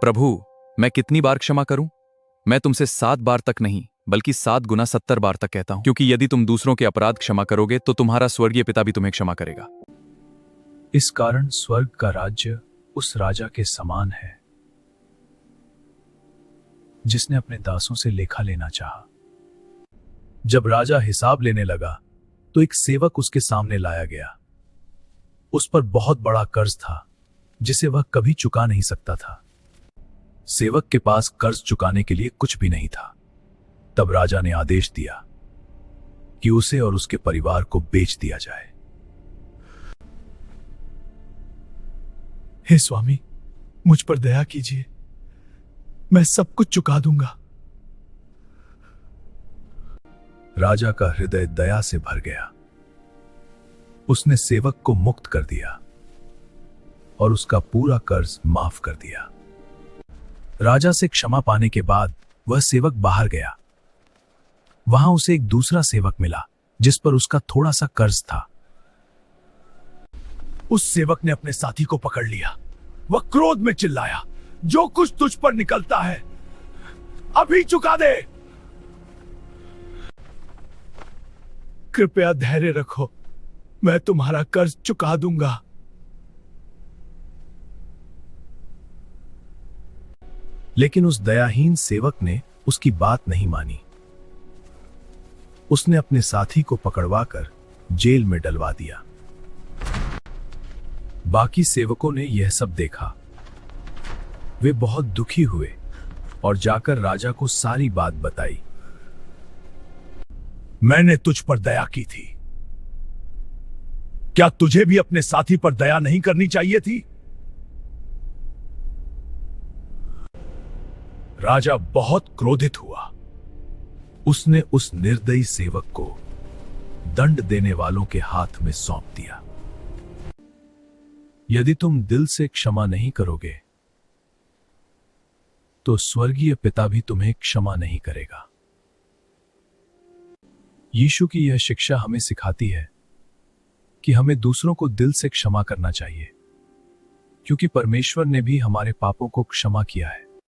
प्रभु, मैं कितनी बार क्षमा करूं? मैं तुमसे 7 बार तक नहीं बल्कि 7 गुना 70 बार तक कहता हूं, क्योंकि यदि तुम दूसरों के अपराध क्षमा करोगे तो तुम्हारा स्वर्गीय पिता भी तुम्हें क्षमा करेगा। इस कारण स्वर्ग का राज्य उस राजा के समान है जिसने अपने दासों से लेखा लेना चाहा। जब राजा हिसाब लेने लगा तो एक सेवक उसके सामने लाया गया। उस पर बहुत बड़ा कर्ज था जिसे वह कभी चुका नहीं सकता था। सेवक के पास कर्ज चुकाने के लिए कुछ भी नहीं था। तब राजा ने आदेश दिया कि उसे और उसके परिवार को बेच दिया जाए। हे स्वामी, मुझ पर दया कीजिए, मैं सब कुछ चुका दूंगा। राजा का हृदय दया से भर गया। उसने सेवक को मुक्त कर दिया और उसका पूरा कर्ज माफ कर दिया। राजा से क्षमा पाने के बाद वह सेवक बाहर गया। वहां उसे एक दूसरा सेवक मिला जिस पर उसका थोड़ा सा कर्ज था। उस सेवक ने अपने साथी को पकड़ लिया। वह क्रोध में चिल्लाया, जो कुछ तुझ पर निकलता है अभी चुका दे। कृपया धैर्य रखो, मैं तुम्हारा कर्ज चुका दूंगा। लेकिन उस दयाहीन सेवक ने उसकी बात नहीं मानी। उसने अपने साथी को पकड़वाकर जेल में डलवा दिया। बाकी सेवकों ने यह सब देखा। वे बहुत दुखी हुए और जाकर राजा को सारी बात बताई। मैंने तुझ पर दया की थी, क्या तुझे भी अपने साथी पर दया नहीं करनी चाहिए थी? राजा बहुत क्रोधित हुआ। उसने उस निर्दयी सेवक को दंड देने वालों के हाथ में सौंप दिया। यदि तुम दिल से क्षमा नहीं करोगे तो स्वर्गीय पिता भी तुम्हें क्षमा नहीं करेगा। यीशु की यह शिक्षा हमें सिखाती है कि हमें दूसरों को दिल से क्षमा करना चाहिए, क्योंकि परमेश्वर ने भी हमारे पापों को क्षमा किया है।